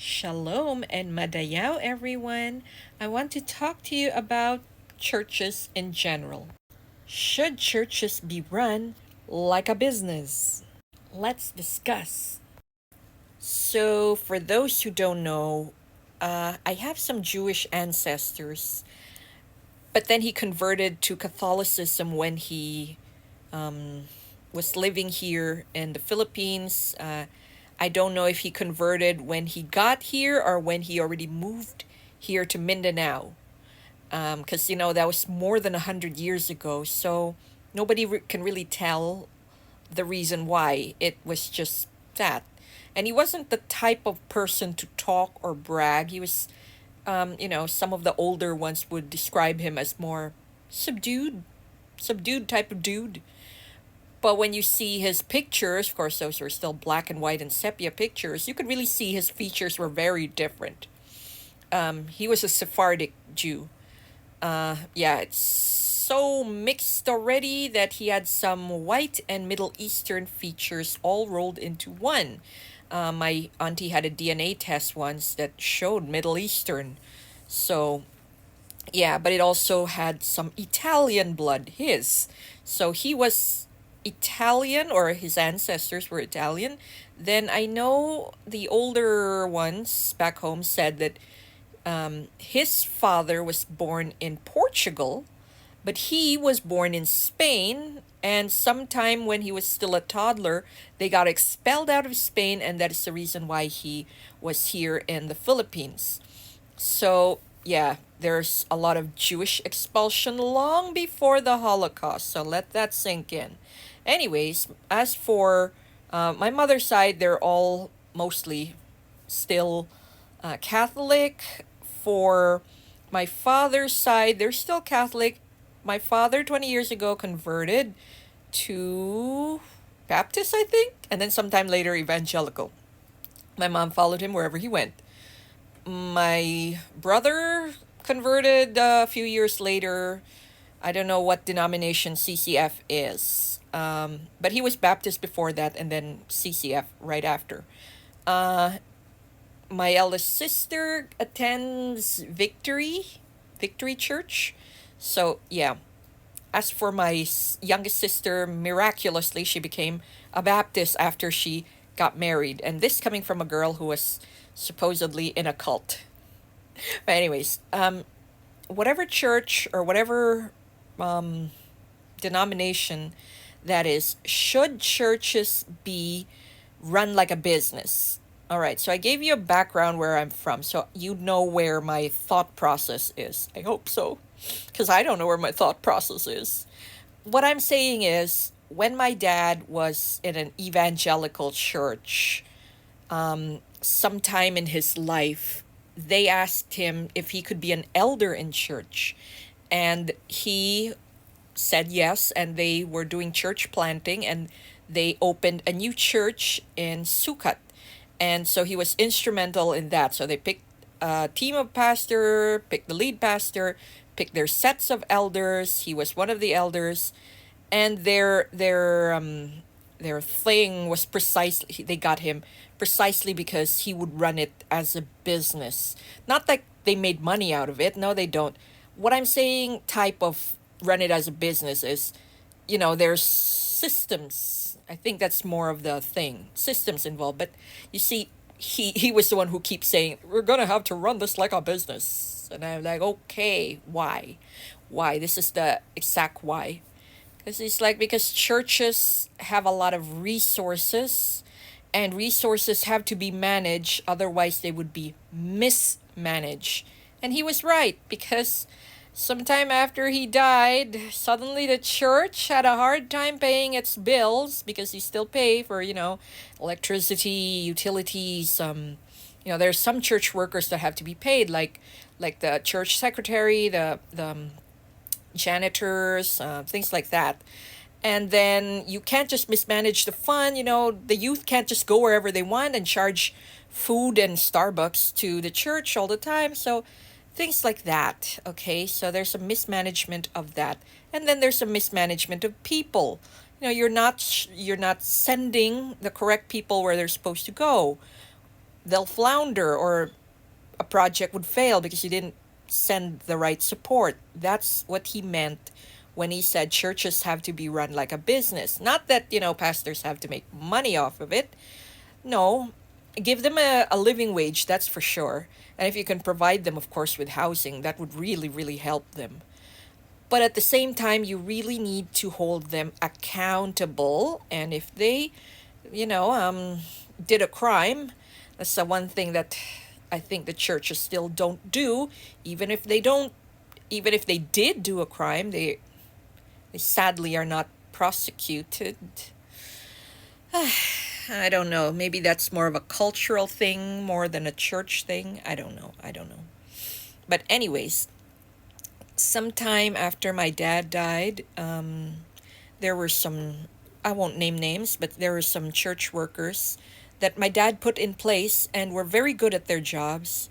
Shalom and Madayaw, everyone. I want to talk to you about churches in general. Should churches be run like a business? Let's discuss. So, for those who don't know, I have some Jewish ancestors, but then he converted to Catholicism when he was living here in the Philippines. I don't know if he converted when he got here or when he already moved here to Mindanao. Because, that was more than 100 years ago. So nobody can really tell the reason why. It was just that. And he wasn't the type of person to talk or brag. He was, some of the older ones would describe him as more subdued, subdued type of dude. But when you see his pictures, of course, those were still black and white and sepia pictures, you could really see his features were very different. He was a Sephardic Jew. Yeah, it's so mixed already that he had some white and Middle Eastern features all rolled into one. My auntie had a DNA test once that showed Middle Eastern. So, yeah, but it also had some Italian blood, his. So he was Italian, or his ancestors were Italian. Then I know the older ones back home said that his father was born in Portugal, but he was born in Spain. And sometime when he was still a toddler, they got expelled out of Spain, and that is the reason why he was here in the Philippines. So, yeah, there's a lot of Jewish expulsion long before the Holocaust. So let that sink in. Anyways, as for my mother's side, they're all mostly still Catholic. For my father's side, they're still Catholic. My father, 20 years ago, converted to Baptist, I think, and then sometime later, evangelical. My mom followed him wherever he went. My brother converted a few years later. I don't know what denomination CCF is, but he was Baptist before that and then CCF right after. Uh, my eldest sister attends Victory Church. So, yeah. As for my youngest sister, miraculously, she became a Baptist after she got married. And this coming from a girl who was supposedly in a cult. But, anyways, whatever church or whatever denomination that is, should churches be run like a business? All right, so I gave you a background where I'm from, so you know where my thought process is. I hope so, because I don't know where my thought process is. What I'm saying is, when my dad was in an evangelical church, sometime in his life, they asked him if he could be an elder in church. And he said yes, and they were doing church planting, and they opened a new church in Sukat. And so he was instrumental in that. So they picked a team of pastor, picked the lead pastor, picked their sets of elders. He was one of the elders, and their thing was precisely, they got him precisely because he would run it as a business. Not like they made money out of it. No, they don't. What I'm saying, type of run it as a business, is, there's systems. I think that's more of the thing. Systems involved. But you see, he was the one who keeps saying, we're gonna have to run this like a business. And I'm like, okay, why? Why? This is the exact why. It's like, because churches have a lot of resources, and resources have to be managed, otherwise they would be mismanaged. And he was right, because sometime after he died, suddenly the church had a hard time paying its bills, because you still pay for, electricity, utilities. There's some church workers that have to be paid, like the church secretary, the janitors, things like that. And then you can't just mismanage the fund. The youth can't just go wherever they want and charge food and Starbucks to the church all the time. So things like that. Okay, so there's a mismanagement of that, and then there's a mismanagement of people. You're not sending the correct people where they're supposed to go. they'll flounder, or a project would fail because you didn't send the right support. That's what he meant when he said churches have to be run like a business. Not that, pastors have to make money off of it. No, give them a living wage, that's for sure. And if you can provide them, of course, with housing, that would really, really help them. But at the same time, you really need to hold them accountable. And if they, did a crime, that's the one thing that I think the churches still don't do. Even if they don't, even if they did do a crime, they sadly are not prosecuted. I don't know. Maybe that's more of a cultural thing more than a church thing. I don't know. I don't know. But, anyways, sometime after my dad died, there were some, I won't name names, but there were some church workers that my dad put in place and were very good at their jobs,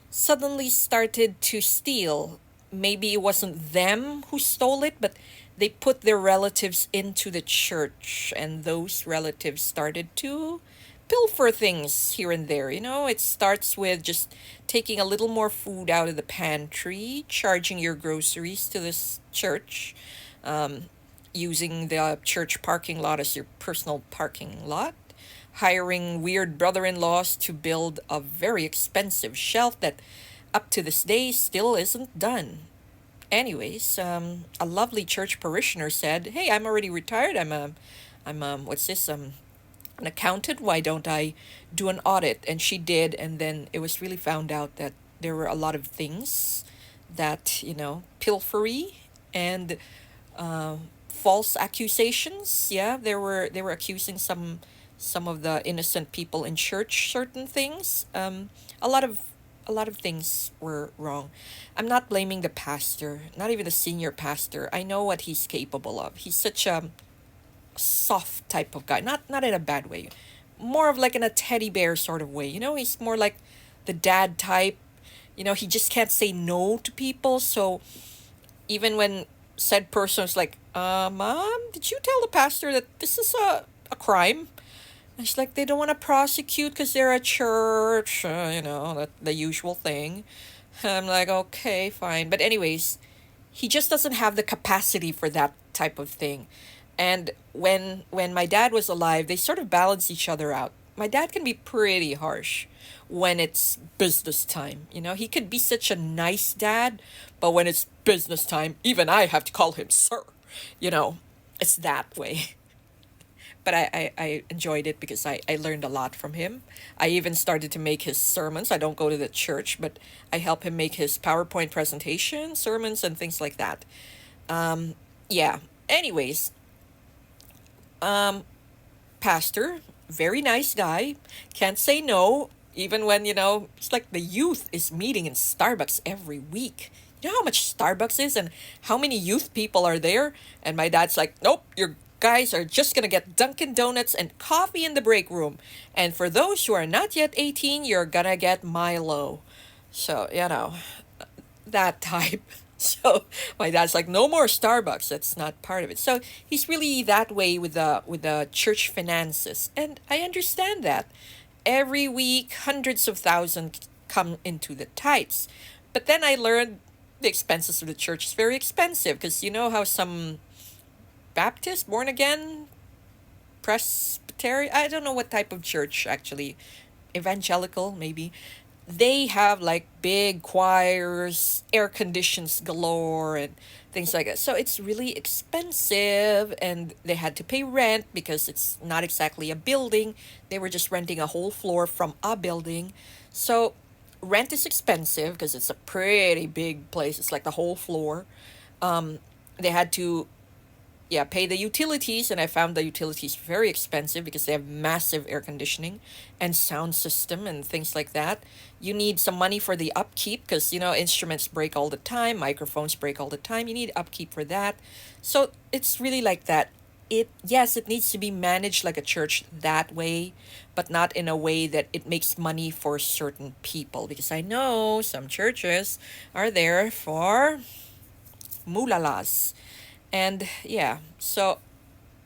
suddenly started to steal. Maybe it wasn't them who stole it, but they put their relatives into the church, and those relatives started to pilfer things here and there. It starts with just taking a little more food out of the pantry, charging your groceries to this church, um, using the church parking lot as your personal parking lot, hiring weird brother in laws to build a very expensive shelf that up to this day still isn't done. Anyways, a lovely church parishioner said, "Hey, I'm already retired. What's this? An accountant. Why don't I do an audit?" And she did, and then it was really found out that there were a lot of things that, pilfery and uh, false accusations. Yeah, they were accusing some of the innocent people in church certain things. A lot of a lot of things were wrong. I'm not blaming the pastor, not even the senior pastor. I know what he's capable of. He's such a soft type of guy, not in a bad way, more of like in a teddy bear sort of way. He's more like the dad type. He just can't say no to people. So even when said person was like, Mom, did you tell the pastor that this is a crime? And she's like, they don't want to prosecute because they're a church, the usual thing. I'm like, okay, fine. But, anyways, he just doesn't have the capacity for that type of thing. And when my dad was alive, they sort of balance each other out. My dad can be pretty harsh when it's business time. He could be such a nice dad, but when it's business time, even I have to call him sir. You know, it's that way. But I enjoyed it because I learned a lot from him. I even started to make his sermons. I don't go to the church, but I help him make his PowerPoint presentation, sermons, and things like that. Yeah. Anyways, um, pastor, very nice guy, can't say no, even when, it's like the youth is meeting in Starbucks every week. You know how much Starbucks is and how many youth people are there? And my dad's like, nope, your guys are just gonna get Dunkin' Donuts and coffee in the break room. And for those who are not yet 18, you're gonna get Milo. So, that type. So my dad's like, no more Starbucks. That's not part of it. So he's really that way with the church finances, and I understand that. Every week, hundreds of thousands come into the tithes, but then I learned the expenses of the church is very expensive because you know how some Baptist, born again, Presbyterian, I don't know what type of church actually, evangelical maybe, they have like big choirs, air conditions galore, and things like that. So it's really expensive, and they had to pay rent because it's not exactly a building. They were just renting a whole floor from a building. So rent is expensive because it's a pretty big place. It's like the whole floor. They had to, yeah, pay the utilities, and I found the utilities very expensive because they have massive air conditioning and sound system and things like that. You need some money for the upkeep because instruments break all the time, microphones break all the time. You need upkeep for that. So it's really like that. It needs to be managed like a church that way, but not in a way that it makes money for certain people, because I know some churches are there for mulalas. And yeah, so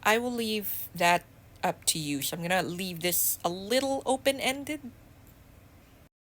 I will leave that up to you. So I'm going to leave this a little open ended.